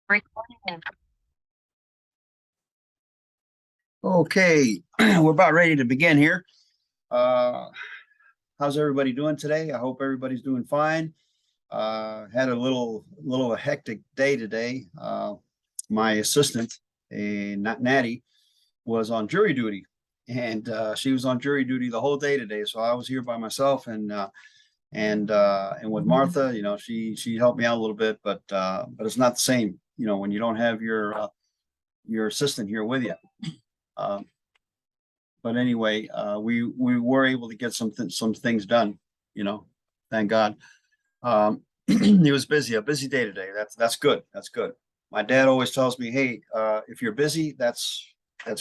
Recording. Okay, we're about ready to begin here. Uh, how's everybody doing today? I hope everybody's doing fine. Had a little hectic day today. My assistant, Natty, was on jury duty, and she was on jury duty the whole day today. So I was here by myself, and with Martha, she helped me out a little bit, but it's not the same, when you don't have your assistant here with you. Um, but anyway, we were able to get some things done, thank God. He was busy, a busy day today. That's good. That's good. My dad always tells me, hey, if you're busy, that's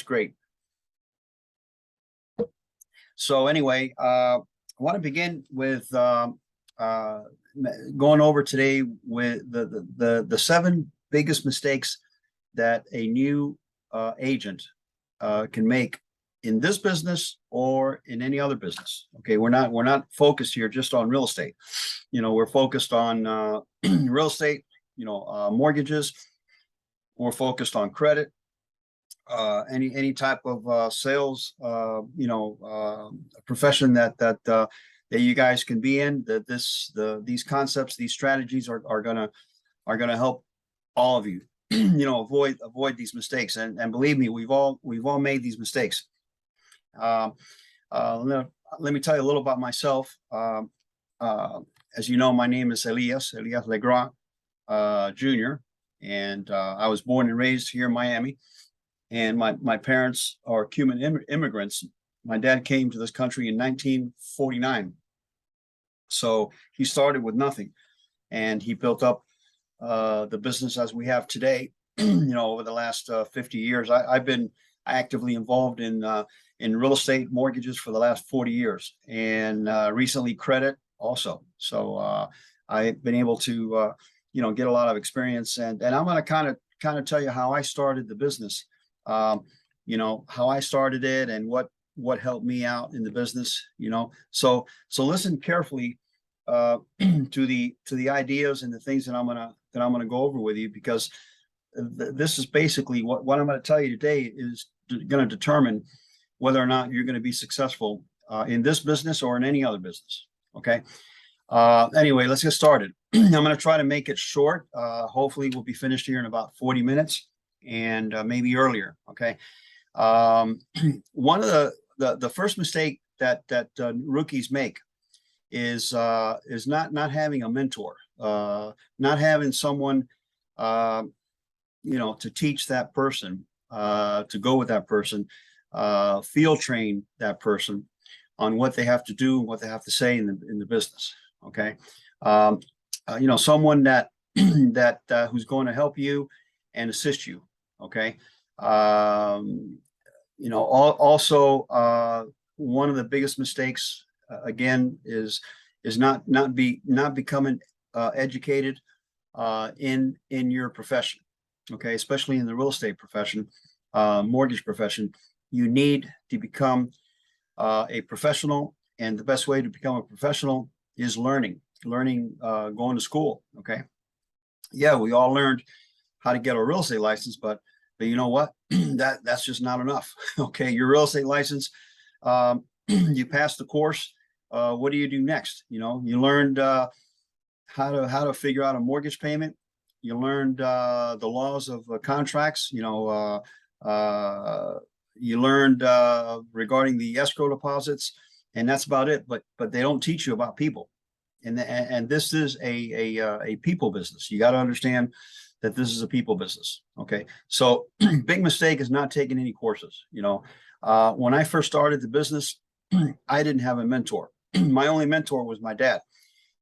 great. So anyway, I want to begin with going over today with the seven biggest mistakes that a new agent can make in this business or in any other business. Okay, we're not focused here just on real estate. We're focused on real estate, mortgages. We're focused on credit, any type of sales, profession that you guys can be in. These concepts, these strategies are gonna help all of you, avoid these mistakes. And believe me, we've all made these mistakes. Let me tell you a little about myself. As you know, my name is Elias Legrand Jr., and I was born and raised here in Miami. And my parents are Cuban immigrants. My dad came to this country in 1949. So he started with nothing, and he built up the business as we have today. Over the last 50 years, I've been actively involved in real estate mortgages for the last 40 years, and recently credit also. So I've been able to get a lot of experience, and I'm going to kind of tell you how I started the business. How I started it and what helped me out in the business. So listen carefully to the ideas and the things that I'm gonna go over with you, because this is basically what I'm going to tell you today is going to determine whether or not you're going to be successful in this business or in any other business. Okay. Anyway, let's get started. I'm going to try to make it short. Hopefully we'll be finished here in about 40 minutes and maybe earlier. Okay. One of the first mistake that rookies make is not having a mentor, not having someone to teach that person, to go with that person, field train that person on what they have to do and what they have to say in the business. Okay. Someone that who's going to help you and assist you. Okay. Also, one of the biggest mistakes, again, is not becoming educated in your profession. Okay, especially in the real estate profession, mortgage profession. You need to become a professional, and the best way to become a professional is learning, going to school. Okay, yeah, we all learned how to get a real estate license, but you know what? That's just not enough. Okay, your real estate license, you passed the course. What do you do next? You learned how to figure out a mortgage payment. You learned the laws of contracts. You learned regarding the escrow deposits, and that's about it. But they don't teach you about people, and this is a people business. You got to understand that this is a people business. Okay, so big mistake is not taking any courses. When I first started the business, I didn't have a mentor. My only mentor was my dad,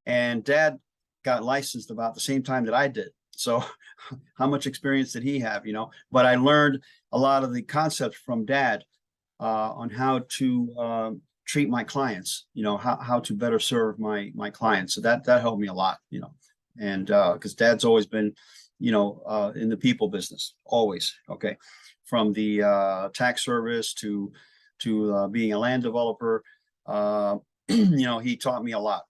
and dad got licensed about the same time that I did. So how much experience did he have? But I learned a lot of the concepts from dad on how to treat my clients, how to better serve my clients. So that helped me a lot, and because dad's always been, in the people business, always. Okay. From the tax service to being a land developer, he taught me a lot.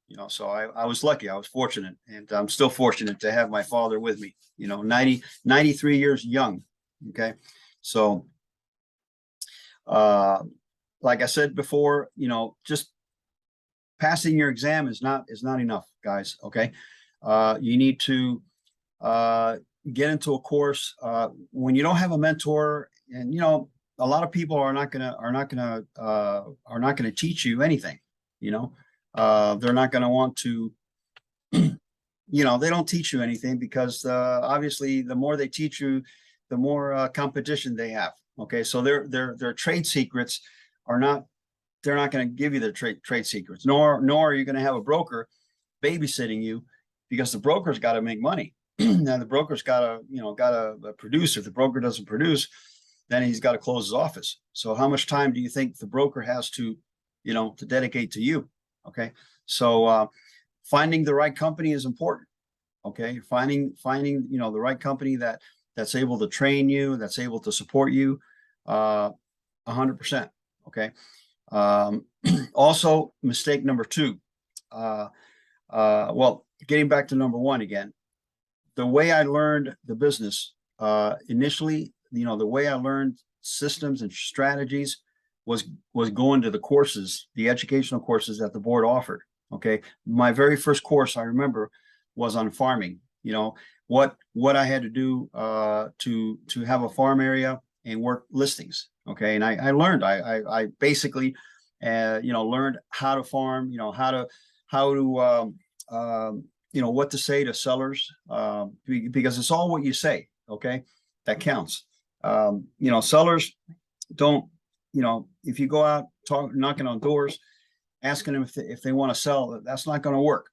you know, so I was lucky, I was fortunate, and I'm still fortunate to have my father with me, you know, 93 years young. Okay. So, uh, like I said before, you know, just passing your exam is not enough, guys. Okay. You need to, get into a course, when you don't have a mentor, and, you know, a lot of people are not gonna teach you anything, you know. They're not gonna want to, you know, they don't teach you anything because, obviously the more they teach you, the more, competition they have. Okay, so their trade secrets are not, they're not going to give you their trade secrets, nor are you going to have a broker babysitting you, because the broker's got to make money. Now the broker's got to, you know, produce. If the broker doesn't produce, then he's got to close his office. So how much time do you think the broker has to, you know, to dedicate to you? Okay, so, finding the right company is important. Okay, finding, you know, the right company that's able to train you, that's able to support you, 100%. Okay. Also, mistake number two. Well, getting back to number one again, the way I learned the business, initially, you know, the way I learned systems and strategies was going to the courses, the educational courses that the board offered. Okay, my very first course I remember was on farming. You know, what I had to do, to have a farm area and work listings. Okay, and I learned, I basically, you know, learned how to farm, you know, how to you know, what to say to sellers, because it's all what you say. Okay, that counts. You know, sellers don't, you know, if you go out knocking on doors, asking them if they want to sell, that's not going to work.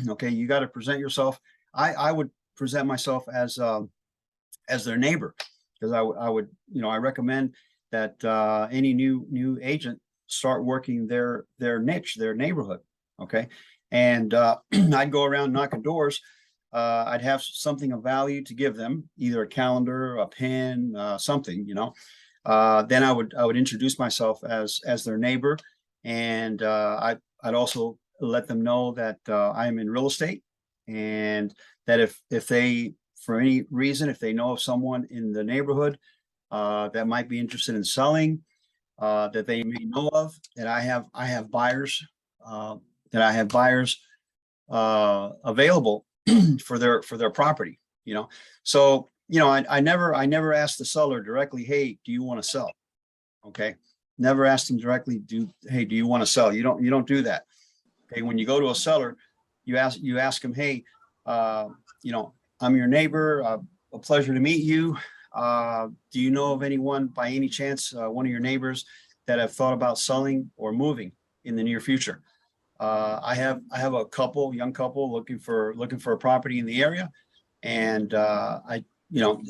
Okay, you got to present yourself. I would present myself as their neighbor, because I would, you know, I recommend that, any new agent start working their niche, their neighborhood. Okay, and, I'd go around knocking doors. I'd have something of value to give them, either a calendar, a pen, something, you know. Then I would introduce myself as their neighbor, and, I'd also let them know that, I am in real estate, and that if they, for any reason, if they know of someone in the neighborhood, that might be interested in selling, that they may know of, that I have buyers, that I have buyers, available for their property, you know. So, you know, I never asked the seller directly, hey, do you want to sell? Okay, never asked them directly, hey, do you want to sell? You don't do that. Okay, when you go to a seller, you ask them, hey, you know, I'm your neighbor, a pleasure to meet you. Do you know of anyone by any chance, one of your neighbors, that have thought about selling or moving in the near future? I have a young couple looking for a property in the area, and, you know,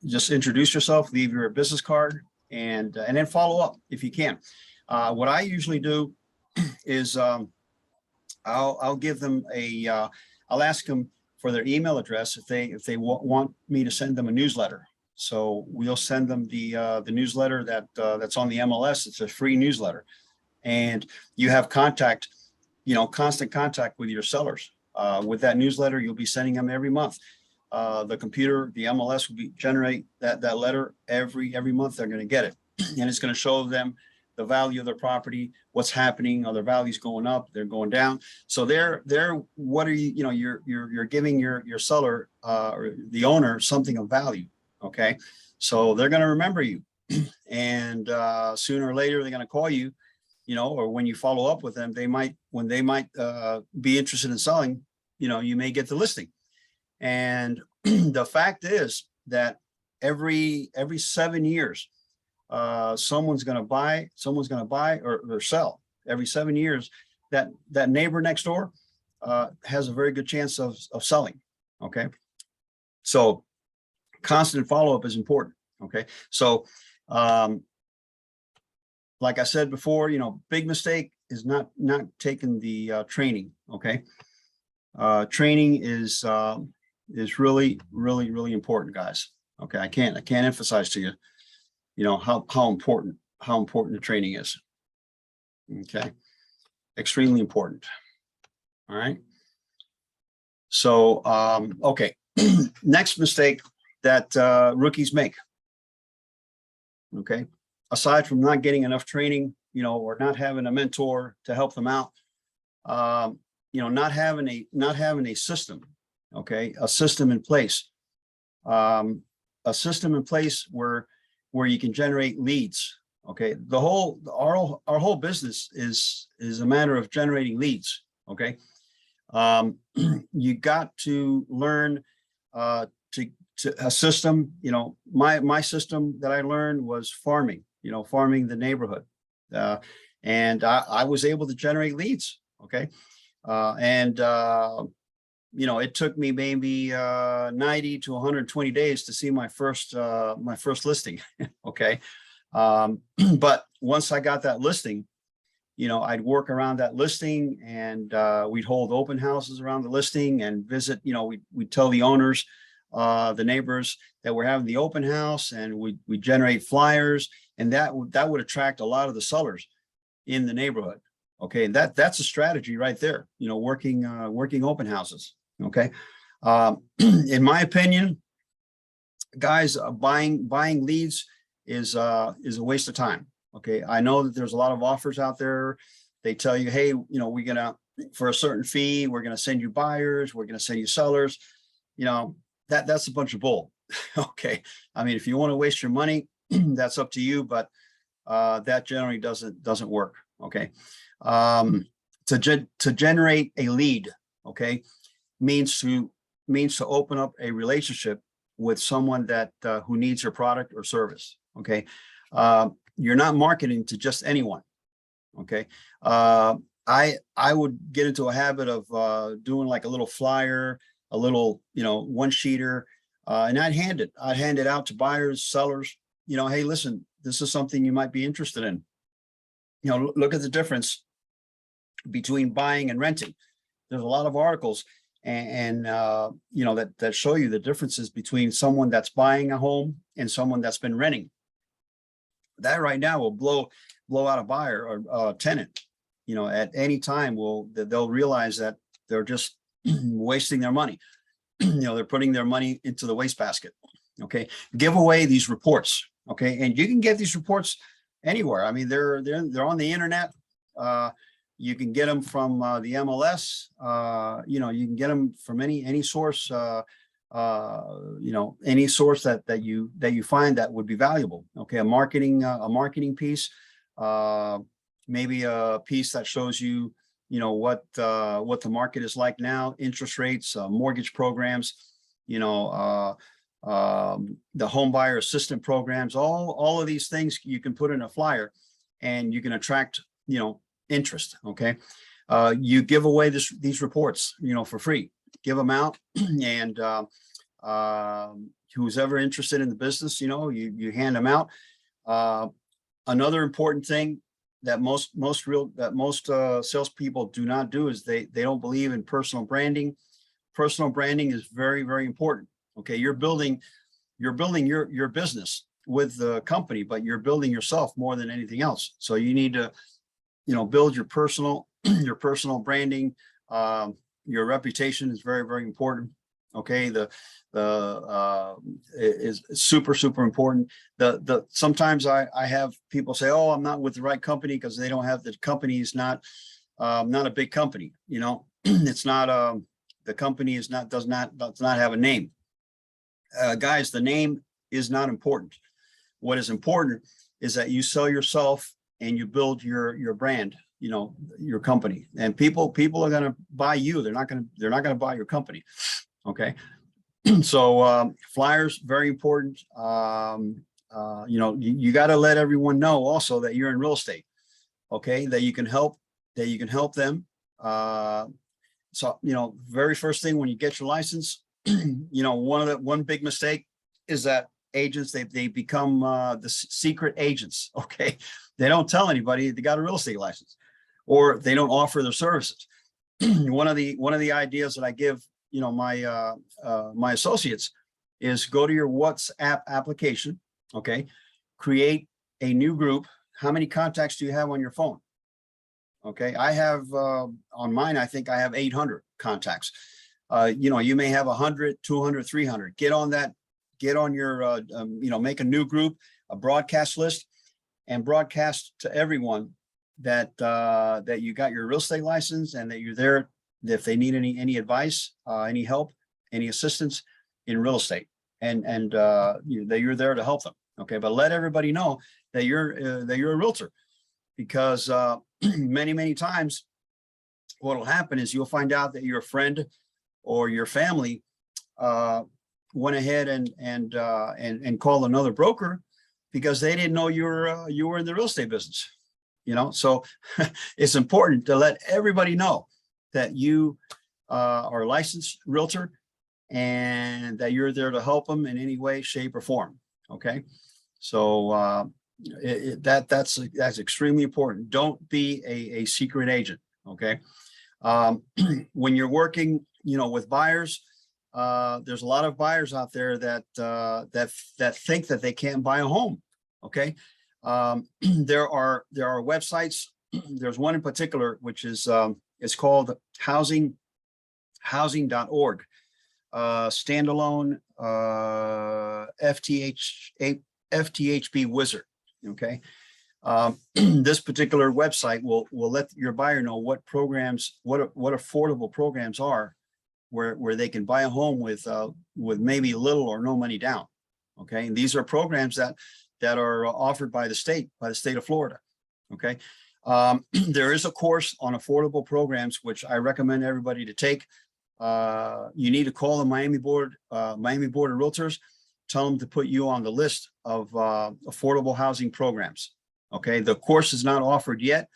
just introduce yourself, leave your business card, and then follow up if you can. What I usually do is, I'll give them I'll ask them for their email address if they want me to send them a newsletter. So we'll send them the newsletter that's on the MLS. It's a free newsletter, and you have contact, you know, constant contact with your sellers. With that newsletter, you'll be sending them every month. The computer, the MLS will generate that letter every month. They're going to get it, and it's going to show them the value of their property, what's happening, are their values going up, they're going down. So what are you, you know, you're giving your seller, or the owner, something of value. Okay, so they're going to remember you, and, sooner or later they're going to call you, you know, or when you follow up with them, when they might be interested in selling, you know, you may get the listing. And the fact is that every 7 years, someone's going to buy or sell. Every 7 years, that neighbor next door, has a very good chance of selling. Okay, so constant follow-up is important. Okay, so, like I said before, you know, big mistake is not taking the, training. Okay, training is really important, guys. Okay, I can't emphasize to you, you know, how important the training is. Okay, extremely important. All right. So, okay. Next mistake that rookies make. Okay. Aside from not getting enough training, you know, or not having a mentor to help them out, you know, not having a system. Okay. A system in place. A system in place where you can generate leads. Okay. Our whole business is a matter of generating leads. Okay. You got to learn to a system. You know, my system that I learned was farming, you know, farming the neighborhood. And I was able to generate leads. Okay. You know, it took me maybe 90 to 120 days to see my first listing. Okay. But once I got that listing, you know, I'd work around that listing, and we'd hold open houses around the listing and visit, you know, we'd tell the owners, the neighbors, that we're having the open house, and we generate flyers, and that would attract a lot of the sellers in the neighborhood. Okay. And that's a strategy right there, you know, working open houses. Okay. In my opinion, guys, buying leads is a waste of time. Okay. I know that there's a lot of offers out there. They tell you, hey, you know, we're gonna, for a certain fee, we're gonna send you buyers, we're gonna send you sellers. You know, that's a bunch of bull. Okay. I mean, if you want to waste your money, that's up to you, but that generally doesn't work. Okay. To generate a lead, okay, means to open up a relationship with someone that who needs your product or service. Okay. You're not marketing to just anyone. Okay. I would get into a habit of doing like a little flyer, a little, you know, one sheeter, and I'd hand it out to buyers, sellers, you know, hey, listen, this is something you might be interested in. You know, look at the difference between buying and renting. There's a lot of articles and you know, that show you the differences between someone that's buying a home and someone that's been renting. That right now will blow out a buyer or a tenant, you know, at any time. They'll realize that they're just wasting their money. You know, they're putting their money into the wastebasket. Okay. Give away these reports. Okay. And you can get these reports anywhere. I mean, they're on the internet. You can get them from the MLS. You know, you can get them from any source. You know, any source that you find that would be valuable. Okay, a marketing piece, maybe a piece that shows you, you know, what the market is like now, interest rates, mortgage programs, you know, the home buyer assistant programs, all of these things you can put in a flyer, and you can attract, you know, interest. Okay, you give away these reports, you know, for free. Give them out, and who's ever interested in the business, you know, you hand them out. Another important thing that most salespeople do not do is they don't believe in personal branding. Personal branding is very, very important. Okay, you're building your business with the company, but you're building yourself more than anything else. So you need to, you know, build your personal branding. Your reputation is very, very important. Okay, is super, super important. Sometimes I have people say, oh, I'm not with the right company because they don't have, the company is not a big company. You know, it's not the company does not have a name. Guys, the name is not important. What is important is that you sell yourself and you build your brand, you know, your company, and people are going to buy you. They're not going to buy your company. Okay. So flyers, very important. You know, you got to let everyone know also that you're in real estate. Okay, that you can help them. So, you know, very first thing when you get your license, you know, one big mistake is that agents, they become the secret agents. Okay, they don't tell anybody they got a real estate license, or they don't offer their services. One of the ideas that I give, you know, my associates is go to your WhatsApp application. Okay, create a new group. How many contacts do you have on your phone? Okay, I have on mine, I think I have 800 contacts. You may have 100, 200, 300. Get on that, get on your, make a new group, a broadcast list, and broadcast to everyone that that you got your real estate license and that you're there if they need any advice, any help, any assistance in real estate, and that you're there to help them. Okay, but let everybody know that you're a realtor, because many times what will happen is you'll find out that your friend or your family went ahead and called another broker because they didn't know you were in the real estate business. So it's important to let everybody know that you are a licensed realtor and that you're there to help them in any way, shape, or form. Okay, so that's extremely important. Don't be a secret agent. Okay, when you're working, with buyers, there's a lot of buyers out there that think that they can't buy a home. Okay, there are websites. There's one in particular which is it's called housing.org, standalone FTHB wizard. Okay, this particular website will let your buyer know what programs, what affordable programs are where they can buy a home with maybe little or no money down. Okay, and these are programs that are offered by the state of Florida. Okay, there is a course on affordable programs which I recommend everybody to take. You need to call the Miami Board of Realtors, tell them to put you on the list of affordable housing programs. Okay, the course is not offered yet,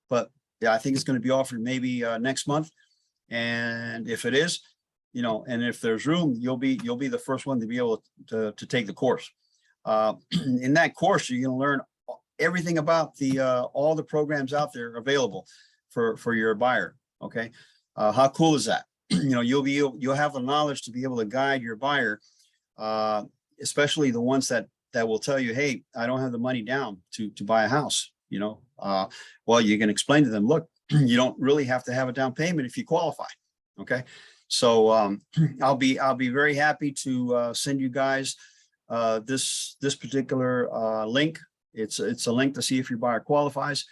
but yeah, I think it's going to be offered maybe next month. And if it is, and if there's room, you'll be the first one to be able to take the course. In that course, you're going to learn everything about all the programs out there available for your buyer. Okay, how cool is that? You'll have the knowledge to be able to guide your buyer, especially the ones that will tell you, hey, I don't have the money down to buy a house. Well, you can explain to them, look, you don't really have to have a down payment if you qualify. Okay, so I'll be very happy to send you guys this particular link. It's a link to see if your buyer qualifies,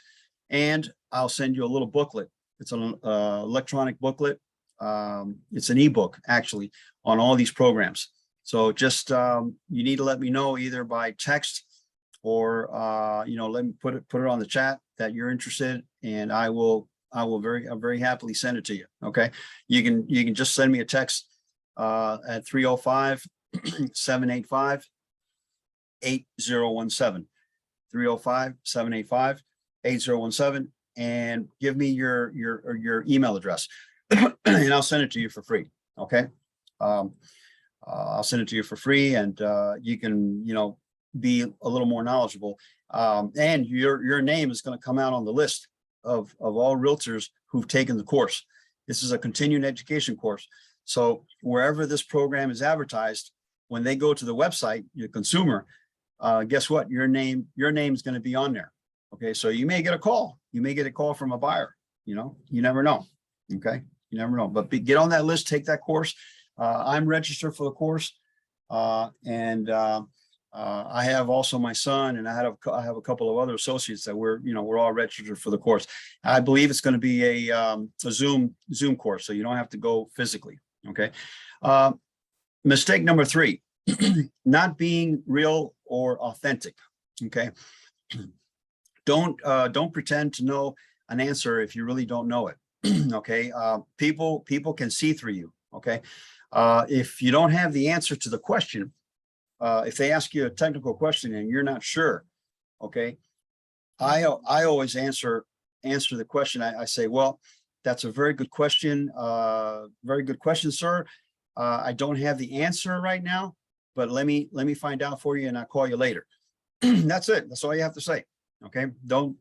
and I'll send you a little booklet. It's an electronic booklet. It's an ebook actually on all these programs. So just you need to let me know either by text or let me put it on the chat that you're interested, and I will very happily send it to you. Okay, you can just send me a text at 305-785-8017, 305-785-8017, and give me your email address and I'll send it to you for free. Okay, I'll send it to you for free, and you can be a little more knowledgeable, and your name is going to come out on the list of all realtors who've taken the course. This is a continuing education course, so wherever this program is advertised, when they go to the website, your consumer, guess what? Your name is going to be on there. Okay, so you may get a call. You may get a call from a buyer. You never know. Okay, you never know. But get on that list, take that course. I'm registered for the course, and I have also my son, and I have a couple of other associates that we're all registered for the course. I believe it's going to be a Zoom course, so you don't have to go physically. Okay. Mistake number 3, not being real or authentic. Okay. Don't pretend to know an answer if you really don't know it. Okay. People can see through you. Okay. If you don't have the answer to the question, if they ask you a technical question and you're not sure, okay, I always answer the question. I say, well, that's a very good question. Very good question, sir. I don't have the answer right now, but let me find out for you and I'll call you later. That's it. That's all you have to say. Okay. Don't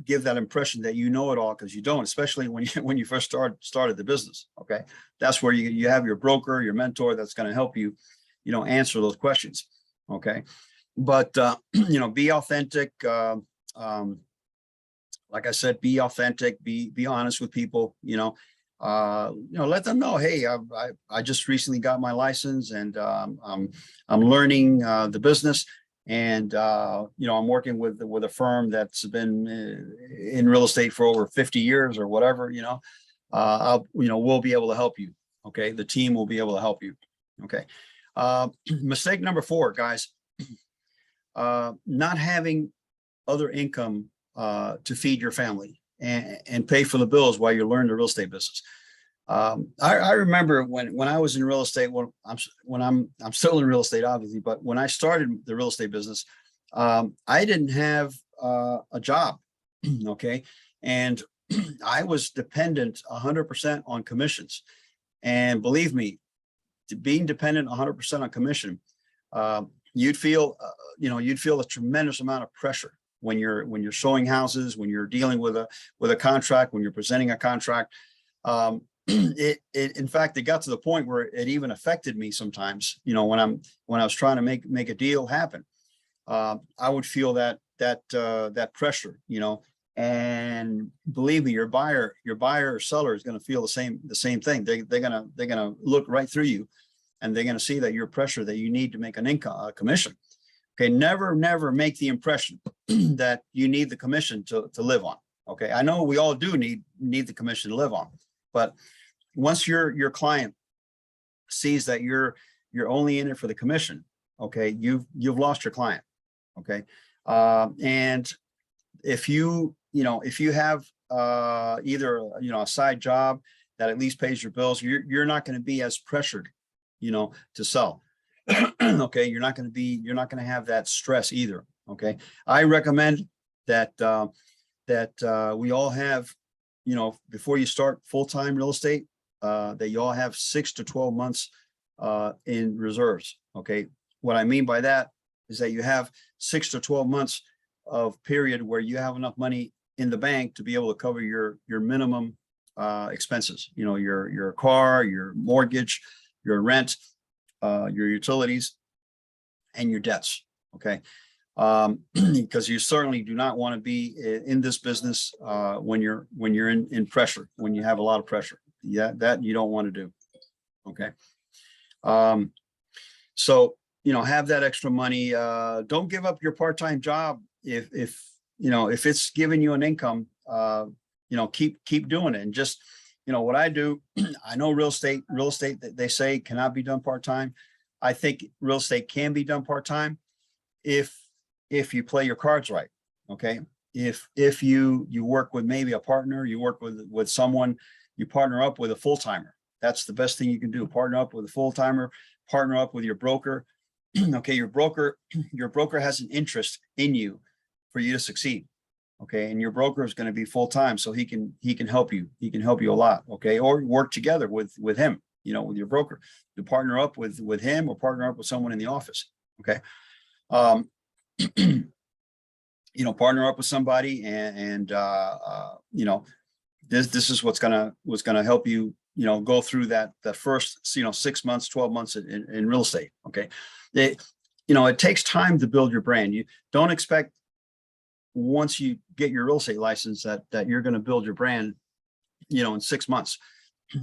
give that impression that you know it all, because you don't, especially when you first started the business. Okay, that's where you have your broker, your mentor, that's going to help you, answer those questions. Okay, but be authentic. Like I said, be authentic, be honest with people, let them know, hey, I just recently got my license, and I'm learning the business, and I'm working with a firm that's been in real estate for over 50 years or whatever. We'll be able to help you. Okay, the team will be able to help you. Okay. Mistake number 4, guys, not having other income to feed your family and pay for the bills while you learn the real estate business. I remember when I was in real estate, when I'm still in real estate, obviously, but when I started the real estate business, I didn't have a job. Okay. And I was dependent 100% on commissions. And believe me, being dependent 100% on commission, you'd feel a tremendous amount of pressure when you're showing houses, when you're dealing with a contract, when you're presenting a contract. In fact, it got to the point where it even affected me sometimes, when I was trying to make a deal happen. I would feel that pressure, and believe me, your buyer or seller is going to feel the same thing. They're gonna look right through you, and they're going to see that you're pressure, that you need to make an income, a commission. Okay, never make the impression that you need the commission to live on. Okay, I know we all do need the commission to live on, but once your client sees that you're only in it for the commission, okay, you've lost your client. Okay, and if you have either a side job that at least pays your bills, you're not going to be as pressured, to sell. Okay, you're not going to have that stress either. Okay, I recommend that we all have, before you start full-time real estate, that you all have 6 to 12 months in reserves. Okay, what I mean by that is that you have 6 to 12 months of period where you have enough money in the bank to be able to cover your minimum expenses. Your car, your mortgage, your rent, your utilities, and your debts. Okay, because you certainly do not want to be in this business when you're in pressure, when you have a lot of pressure. Yeah, that you don't want to do. Okay, so have that extra money. Don't give up your part-time job if it's giving you an income. Keep doing it. And just what I do, I know real estate that they say cannot be done part-time. I think real estate can be done part-time if you play your cards right. Okay, if you work with maybe a partner, you work with someone, you partner up with a full-timer. That's the best thing you can do. Partner up with a full-timer, partner up with your broker. Okay, your broker has an interest in you for you to succeed. Okay, and your broker is going to be full-time, so he can help you. He can help you a lot. Okay, or work together with him, with your broker, to partner up with him, or partner up with someone in the office. Okay, partner up with somebody, and this is what's gonna help you, go through that first 6 months, 12 months in real estate. Okay, it takes time to build your brand. You don't expect once you get your real estate license that you're going to build your brand, in 6 months.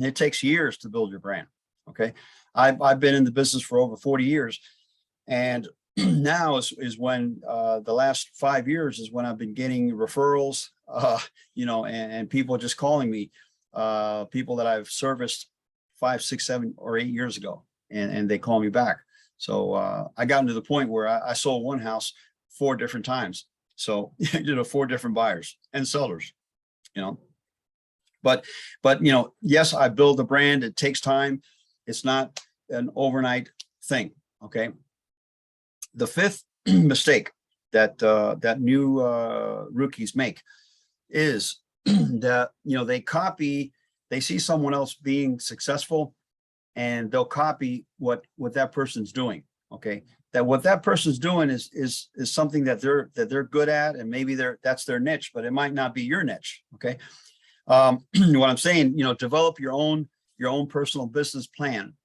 It takes years to build your brand. Okay, I've been in the business for over 40 years, and now is when the last 5 years is when I've been getting referrals, and people just calling me, people that I've serviced 5, 6, 7, or 8 years ago, and they call me back. So I got into the point where I sold one house 4 different times. So 4 different buyers and sellers, but yes, I build a brand. It takes time. It's not an overnight thing. Okay. The 5th mistake that new rookies make is that, they see someone else being successful, and they'll copy what that person's doing. Okay, that what that person's doing is something that they're good at, and maybe that's their niche, but it might not be your niche. Okay, what I'm saying, develop your own personal business plan.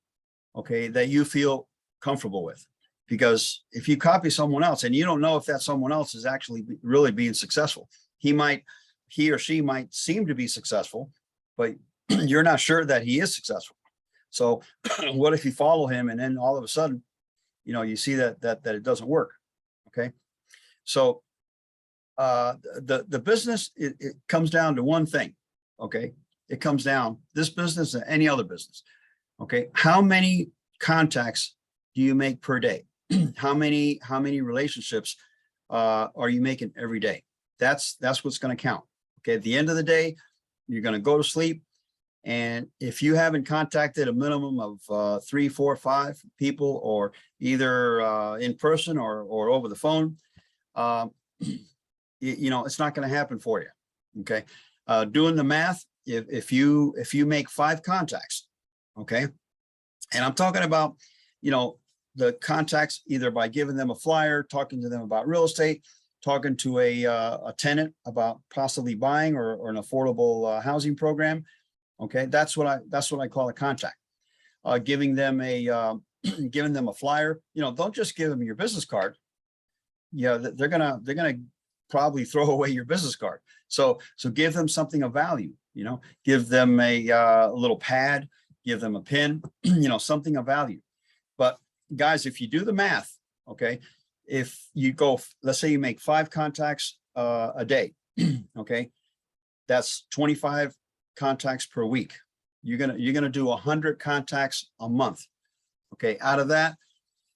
Okay, that you feel comfortable with. because if you copy someone else and you don't know if that someone else is actually really being successful, he or she might seem to be successful, but you're not sure that he is successful. So what if you follow him and then all of a sudden, you see that it doesn't work? Okay. So the business, it comes down to one thing. Okay. It comes down, this business and any other business. Okay. How many contacts do you make per day? How many relationships are you making every day? That's what's going to count. Okay. At the end of the day, you're going to go to sleep. And if you haven't contacted a minimum of 3, 4, 5 people, or either in person or over the phone, it's not going to happen for you. Okay. Doing the math, if you make 5 contacts, okay. And I'm talking about, the contacts either by giving them a flyer, talking to them about real estate, talking to a tenant about possibly buying or an affordable housing program. Okay, that's what I call a contact. Giving them a flyer. Don't just give them your business card. Yeah, they're gonna probably throw away your business card. So give them something of value. Give them a little pad. Give them a pin. Something of value. But guys, if you do the math, okay, if you go, let's say you make 5 contacts a day, okay, that's 25 contacts per week. You're gonna do 100 contacts a month. Okay, out of that,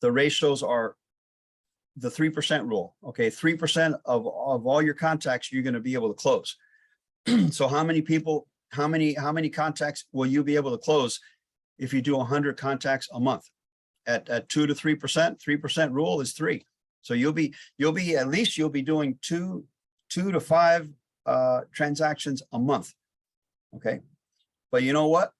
the ratios are the 3% rule. Okay, 3% of all your contacts you're gonna be able to close. So how many people, how many contacts will you be able to close if you do 100 contacts a month? At 2 to 3%, 3% rule is 3. So you'll be at least you'll be doing 2 to 5 transactions a month. Okay. But you know what?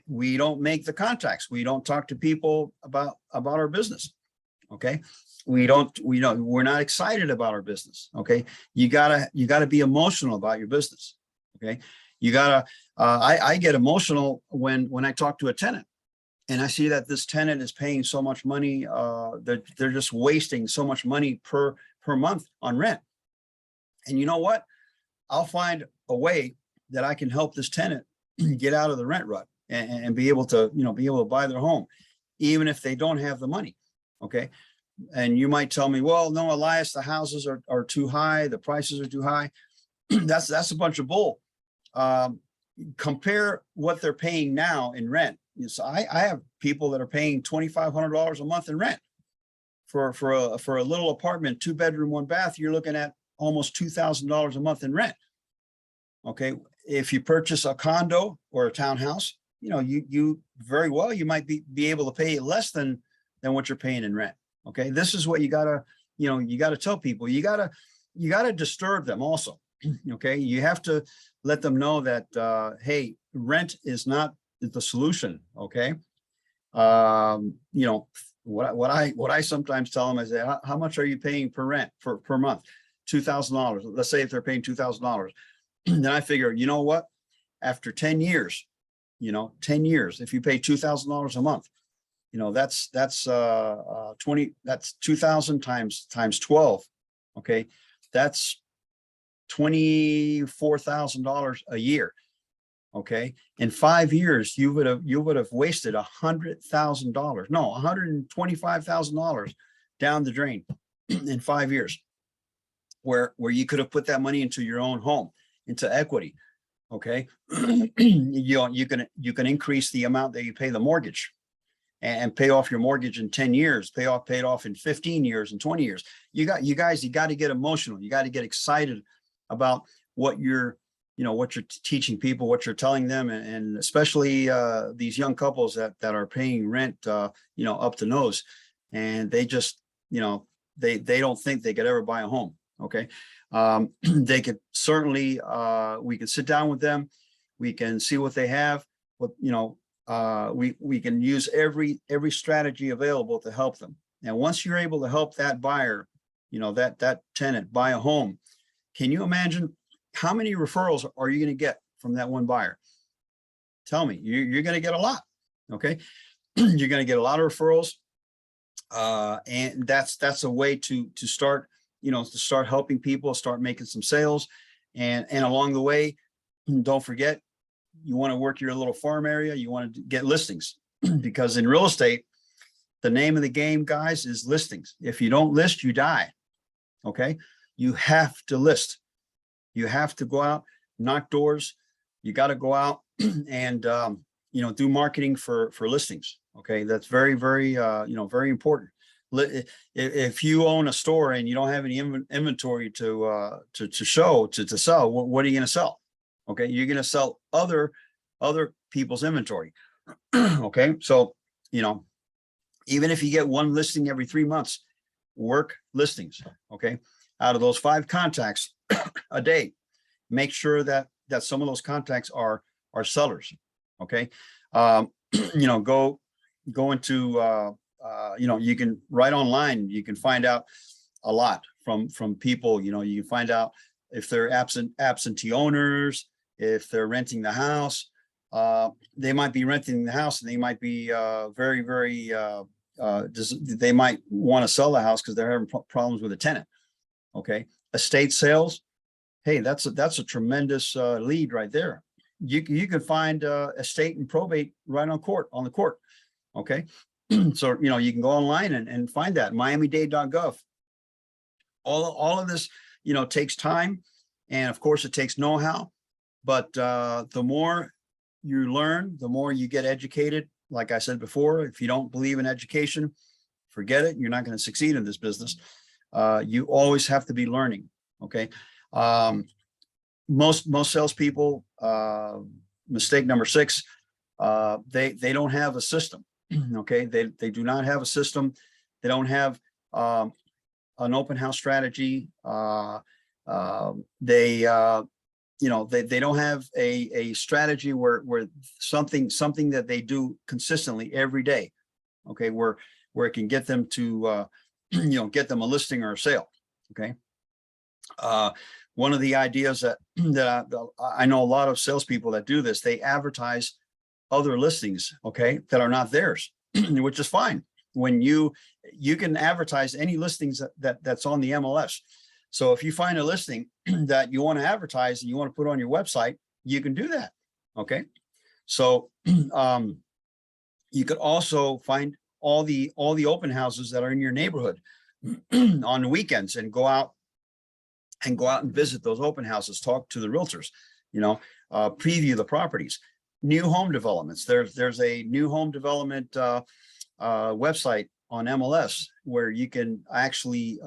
We don't make the contacts. We don't talk to people about our business. Okay. We're not excited about our business. Okay. You gotta be emotional about your business. Okay. You gotta, I get emotional when I talk to a tenant and I see that this tenant is paying so much money. They're just wasting so much money per month on rent. And you know what? I'll find a way that I can help this tenant get out of the rent rut and be able to buy their home, even if they don't have the money. Okay. And you might tell me, well, no, Elias, the houses are too high. The prices are too high. That's a bunch of bull. Compare what they're paying now in rent. So I have people that are paying $2,500 a month in rent for a little apartment, 2-bedroom, 1 bath. You're looking at almost $2,000 a month in rent. Okay. If you purchase a condo or a townhouse, you very well, you might be able to pay less than what you're paying in rent. Okay. This is what you gotta tell people. You gotta disturb them also. Okay. You have to let them know that, hey, rent is not the solution. Okay. What I sometimes tell them is, how much are you paying per rent per month? $2,000. Let's say if they're paying $2,000. Then I figure, you know what? After 10 years, 10 years, if you pay $2,000 a month, that's 2,000 times 12. Okay. That's $24,000 a year. Okay. In 5 years, you would have wasted $100,000. No, $125,000 down the drain in 5 years, where you could have put that money into your own home, into equity. Okay. You can increase the amount that you pay the mortgage and pay off your mortgage in 10 years, pay it off in 15 years and 20 years. You got to get emotional. You got to get excited about what you're teaching people, what you're telling them. And especially these young couples that are paying rent, up the nose, and they just, they don't think they could ever buy a home. Okay. They could certainly, we can sit down with them. We can see what they have, we can use every strategy available to help them. And once you're able to help that buyer, that tenant buy a home, can you imagine how many referrals are you going to get from that one buyer? Tell me. You're going to get a lot. Okay. You're going to get a lot of referrals. And that's a way to start, to start helping people, start making some sales. And along the way, don't forget, you want to work your little farm area, you want to get listings because in real estate, the name of the game, guys, is listings. If you don't list, you die. Okay. You have to list. You have to go out, knock doors. You got to go out and, do marketing for listings. Okay. That's very, very, very important. If you own a store and you don't have any inventory to sell, what are you going to sell? Okay. You're going to sell other people's inventory. Okay. So, even if you get one listing every 3 months, work listings. Okay. Out of those 5 contacts a day, make sure that some of those contacts are sellers. Okay. Go into, you can write online, you can find out a lot from people, you can find out if they're absentee owners, if they're renting the house. They might be renting the house and they might be very, very, they might want to sell the house because they're having problems with a tenant. Okay. Estate sales. Hey, that's a tremendous lead right there. You can find estate and probate right on the court. Okay. So, you can go online and find that miamidade.gov. All of this, takes time. And of course it takes know-how, but the more you learn, the more you get educated. Like I said before, if you don't believe in education, forget it. You're not going to succeed in this business. You always have to be learning. Okay. Most salespeople, mistake number 6, they don't have a system. Okay. They do not have a system. They don't have an open house strategy. They don't have a strategy where something that they do consistently every day. Okay. Where it can get them to, get them a listing or a sale. Okay. One of the ideas that I know a lot of salespeople that do this, they advertise other listings, okay, that are not theirs, which is fine. When you can advertise any listings that's on the MLS. So if you find a listing that you want to advertise and you want to put on your website, you can do that. Okay. So you could also find all the open houses that are in your neighborhood on the weekends and go out and visit those open houses, talk to the realtors, preview the properties. New home developments. There's a new home development website on MLS where you can actually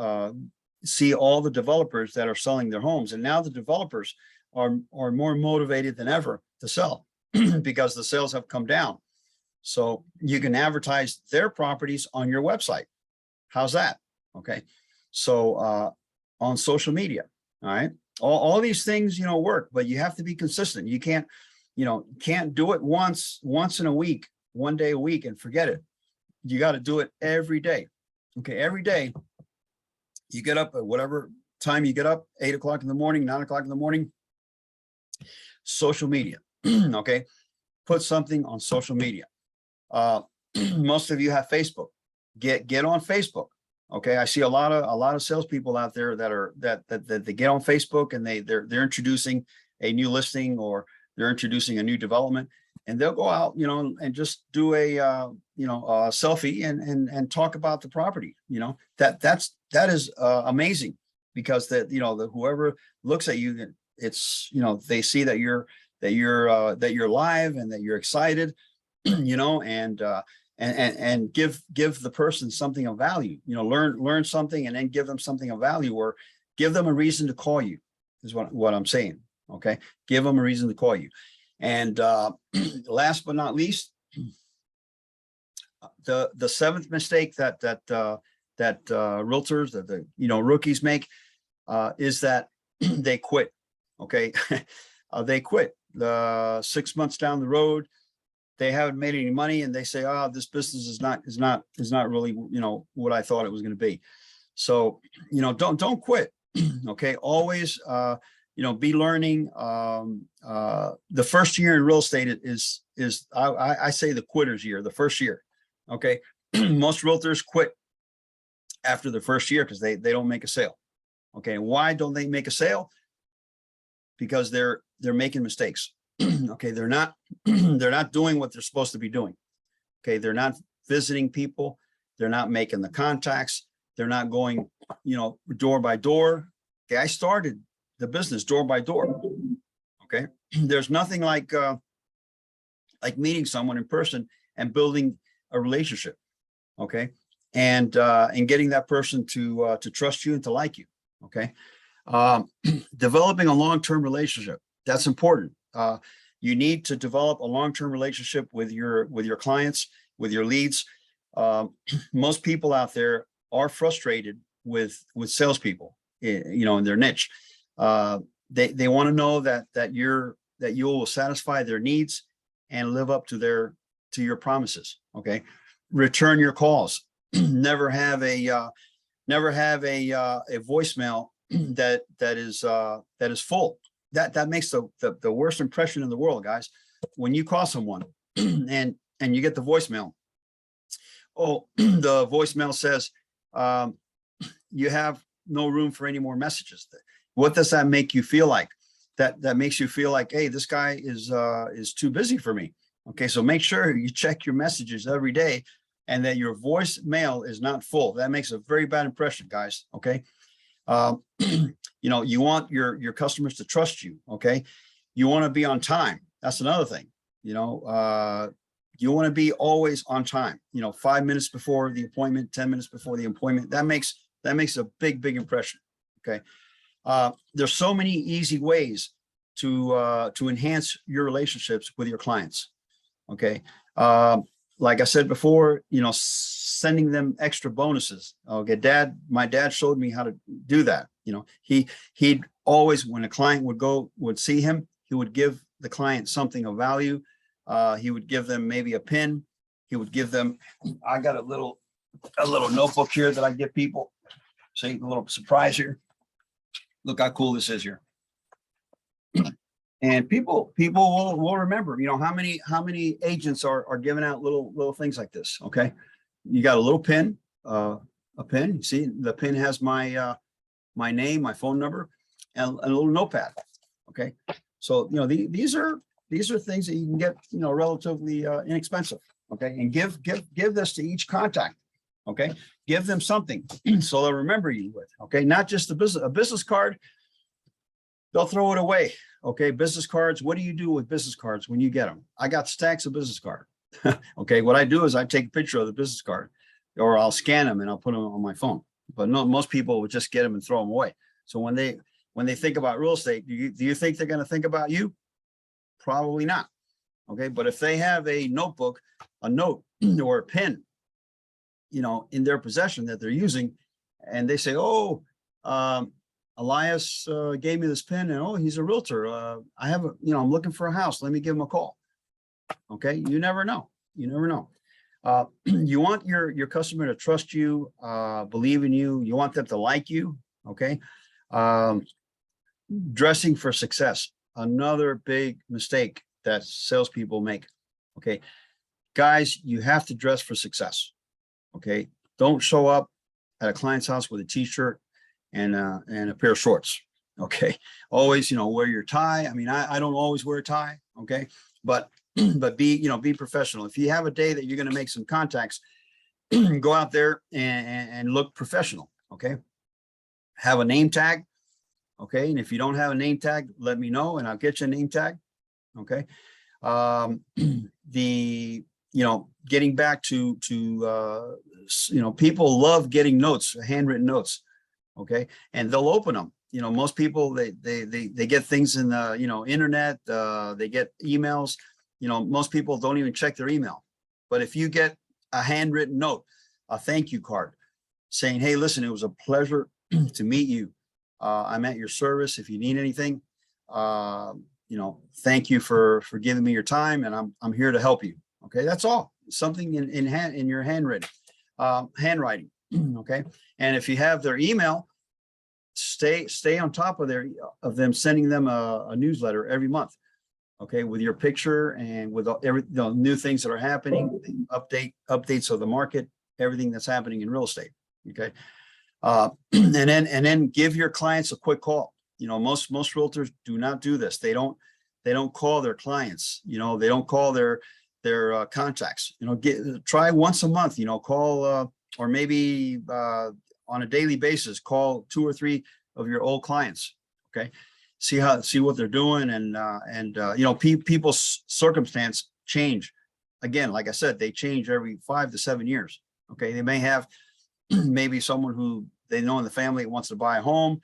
see all the developers that are selling their homes. And now the developers are more motivated than ever to sell because the sales have come down. So you can advertise their properties on your website. How's that? Okay. So on social media, all right. All these things, work, but you have to be consistent. You can't do it once in a week, one day a week and forget it. You got to do it every day. Okay. Every day you get up at whatever time you get up, 8 o'clock in the morning, 9 o'clock in the morning, social media. Okay. Put something on social media. Most of you have Facebook. Get on Facebook. Okay. I see a lot of salespeople out there that they get on Facebook and they're introducing a new listing or they're introducing a new development, and they'll go out, and just do a selfie and talk about the property. That is amazing because whoever looks at you, it's, they see that you're live and that you're excited, and give the person something of value, learn something and then give them something of value, or give them a reason to call you is what I'm saying. Okay. Give them a reason to call you. And last but not least, the 7th mistake that realtors, that the rookies make is that they quit. Okay. They quit 6 months down the road. They haven't made any money and they say, oh, this business is not really, what I thought it was going to be. So, don't quit. Okay. Always, be learning. The first year in real estate is I say the quitter's year, the first year. Okay. Most realtors quit after the first year because they don't make a sale. Okay, why don't they make a sale? Because they're making mistakes. Okay, they're not they're not doing what they're supposed to be doing. Okay, they're not visiting people, they're not making the contacts, they're not going, door by door. Okay, I started the business door by door. Okay, there's nothing like meeting someone in person and building a relationship. Okay, and getting that person to trust you and to like you. Okay, developing a long-term relationship, that's important. You need to develop a long-term relationship with your clients, with your leads. Most people out there are frustrated with salespeople, in their niche. They want to know that you will satisfy their needs and live up to your promises. Okay, return your calls. Never have a voicemail that is full. That makes the worst impression in the world, guys. When you call someone and you get the voicemail, the voicemail says, you have no room for any more messages. What does that make you feel like? That makes you feel like, hey, this guy is too busy for me. Okay, so make sure you check your messages every day and that your voicemail is not full. That makes a very bad impression, guys. Okay. You want your customers to trust you. Okay. You want to be on time. That's another thing. You want to be always on time, 5 minutes before the appointment, 10 minutes before the appointment. That makes a big impression. Okay. There's so many easy ways to enhance your relationships with your clients. Okay. Like I said before, sending them extra bonuses. Okay, my dad showed me how to do that. He'd always, when a client would see him, he would give the client something of value. He would give them maybe a pin. He would give them, I got a little notebook here that I give people. See, a little surprise here. Look how cool this is here. And people will remember, how many agents are giving out little things like this. Okay, you got a little pin, a pin. You see, the pin has my name, my phone number, and a little notepad. Okay, so these are things that you can get relatively inexpensive. Okay, and give this to each contact. Okay, give them something so they'll remember you with. Okay, not just a business card. They'll throw it away. Okay, business cards. What do you do with business cards when you get them? I got stacks of business cards. Okay, what I do is I take a picture of the business card, or I'll scan them and I'll put them on my phone. But no, most people would just get them and throw them away. So when they think about real estate, do you think they're going to think about you? Probably not. Okay, but if they have a notebook, a note, or a pen, in their possession that they're using, and they say, Elias gave me this pen, and he's a realtor. I'm looking for a house. Let me give him a call. Okay, you never know. You want your customer to trust you, believe in you. You want them to like you. Okay, dressing for success. Another big mistake that salespeople make. Okay, guys, you have to dress for success. Okay, don't show up at a client's house with a t-shirt and a pair of shorts. Okay, always wear your tie. I mean, I don't always wear a tie. Okay, but be professional. If you have a day that you're going to make some contacts, go out there and look professional. Okay, have a name tag. Okay, and if you don't have a name tag, let me know and I'll get you a name tag. Okay, getting back to people love getting notes, handwritten notes. Okay, and they'll open them. Most people they get things in the internet. They get emails. Most people don't even check their email. But if you get a handwritten note, a thank you card, saying, "Hey, listen, it was a pleasure to meet you. I'm at your service. If you need anything, thank you for giving me your time, and I'm here to help you." Okay, that's all. Something in your handwriting. Okay, and if you have their email, stay on top of them sending them a newsletter every month. Okay, with your picture and with every new things that are happening, updates of the market, everything that's happening in real estate. Okay. And then give your clients a quick call. You know, most realtors do not do this. They don't call their clients, you know, they don't call their contacts, you know, try once a month, you know, call, or maybe, on a daily basis, call 2 or 3 of your old clients. Okay. See what they're doing. And you know, people's circumstance change. Again, like I said, they change every 5 to 7 years. Okay. They may have maybe someone who they know in the family that wants to buy a home.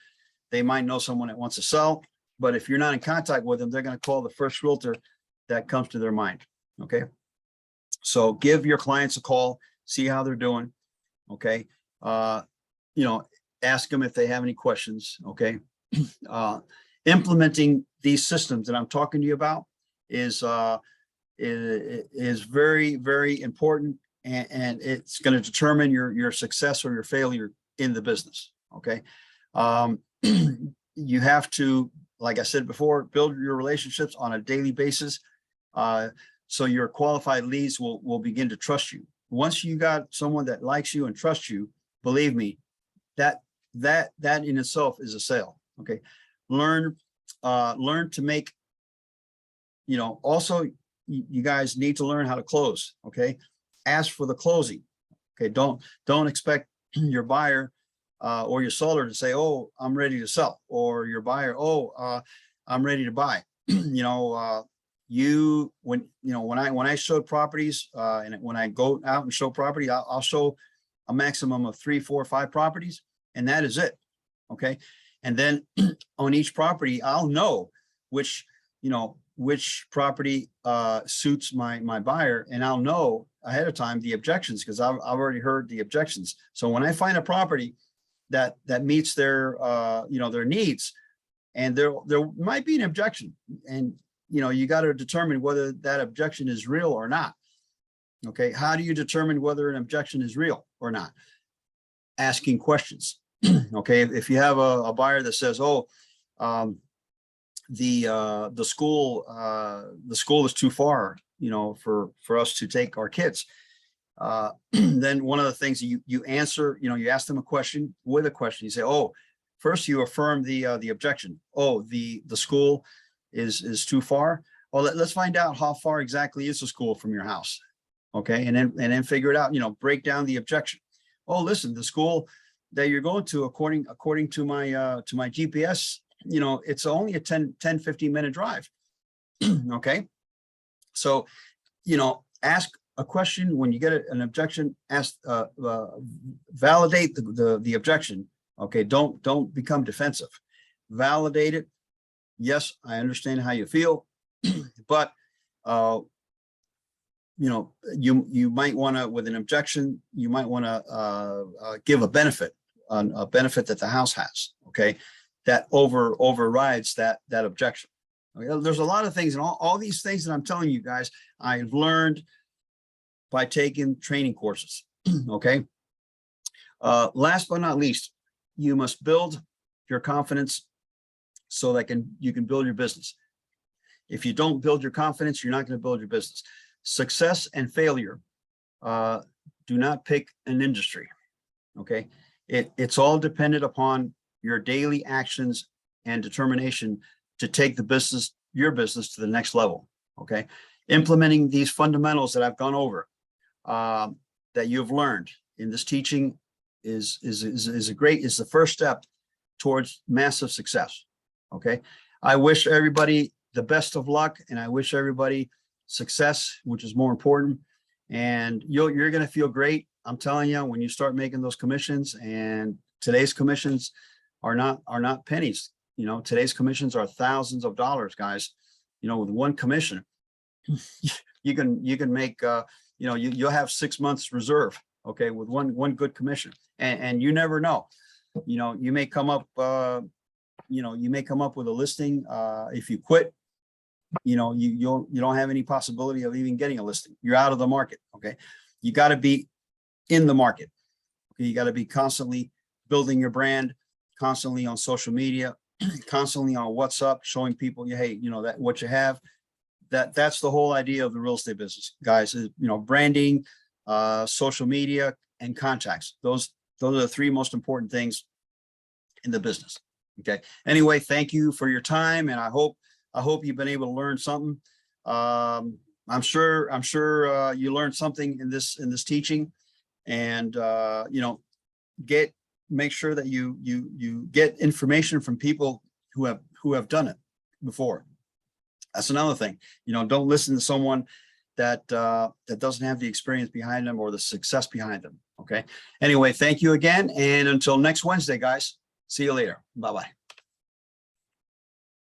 They might know someone that wants to sell, but if you're not in contact with them, they're going to call the first realtor that comes to their mind. Okay. So give your clients a call, see how they're doing. Okay. You know, ask them if they have any questions. Okay. Implementing these systems that I'm talking to you about is very, very important. And it's going to determine your success or your failure in the business. Okay. You have to, like I said before, build your relationships on a daily basis. So your qualified leads will begin to trust you. Once you got someone that likes you and trusts you, believe me, that in itself is a sale. Okay. Learn to make, you know, also you guys need to learn how to close. Okay. Ask for the closing. Okay. Don't expect your buyer or your seller to say, oh, I'm ready to sell, or your buyer, oh, I'm ready to buy. You know, when I showed properties, and when I go out and show property, I'll show a maximum of 3, 4, 5 properties, and that is it. Okay. And then on each property, I'll know which property suits my buyer, and I'll know ahead of time the objections, because I've already heard the objections. So when I find a property that meets their their needs, and there might be an objection, and you know, you got to determine whether that objection is real or not. Okay. How do you determine whether an objection is real or not? Asking questions. Okay. If you have a buyer that says, oh, the school is too far, you know, for us to take our kids, then one of the things you answer, you know, you ask them a question with a question. You say, oh, first you affirm the objection. Oh, the school is too far. Well, let's find out how far exactly is the school from your house. Okay. And then figure it out, you know, break down the objection. Oh, listen, the school that you're going to, according to my GPS, you know, it's only a 10-15 minute drive. Okay. So, you know, ask a question when you get an objection, ask, validate the objection. Okay. Don't become defensive. Validate it. Yes, I understand how you feel, but, you know, you might want to, with an objection, you might want to give a benefit that the house has. Okay. That overrides that objection. Okay? There's a lot of things, and all these things that I'm telling you guys, I've learned by taking training courses. Okay. Last but not least, you must build your confidence so that you can build your business. If you don't build your confidence, you're not going to build your business. Success and failure do not pick an industry. Okay. It's all dependent upon your daily actions and determination to take your business to the next level. Okay. Implementing these fundamentals that I've gone over, that you've learned in this teaching is the first step towards massive success. Okay. I wish everybody the best of luck, and I wish everybody success, which is more important. And you're going to feel great. I'm telling you, when you start making those commissions, and today's commissions are not pennies. You know, today's commissions are thousands of dollars, guys. You know, with one commission, you can make, you know, you'll have 6 months reserve. Okay. With one good commission, and you never know, you know, you may come up, with a listing. If you quit, you know, you don't have any possibility of even getting a listing. You're out of the market. Okay. You got to be in the market. Okay. You got to be constantly building your brand, constantly on social media, constantly on WhatsApp, showing people, hey, you know, that what you have. That's the whole idea of the real estate business, guys, is, you know, branding, social media, and contacts. Those are the three most important things in the business. Okay. Anyway, thank you for your time, and I hope you've been able to learn something. I'm sure you learned something in this teaching, and make sure that you get information from people who have done it before. That's another thing. Don't listen to someone that doesn't have the experience behind them or the success behind them. Okay. Anyway, thank you again, and until next Wednesday, guys. See you later. Bye-bye.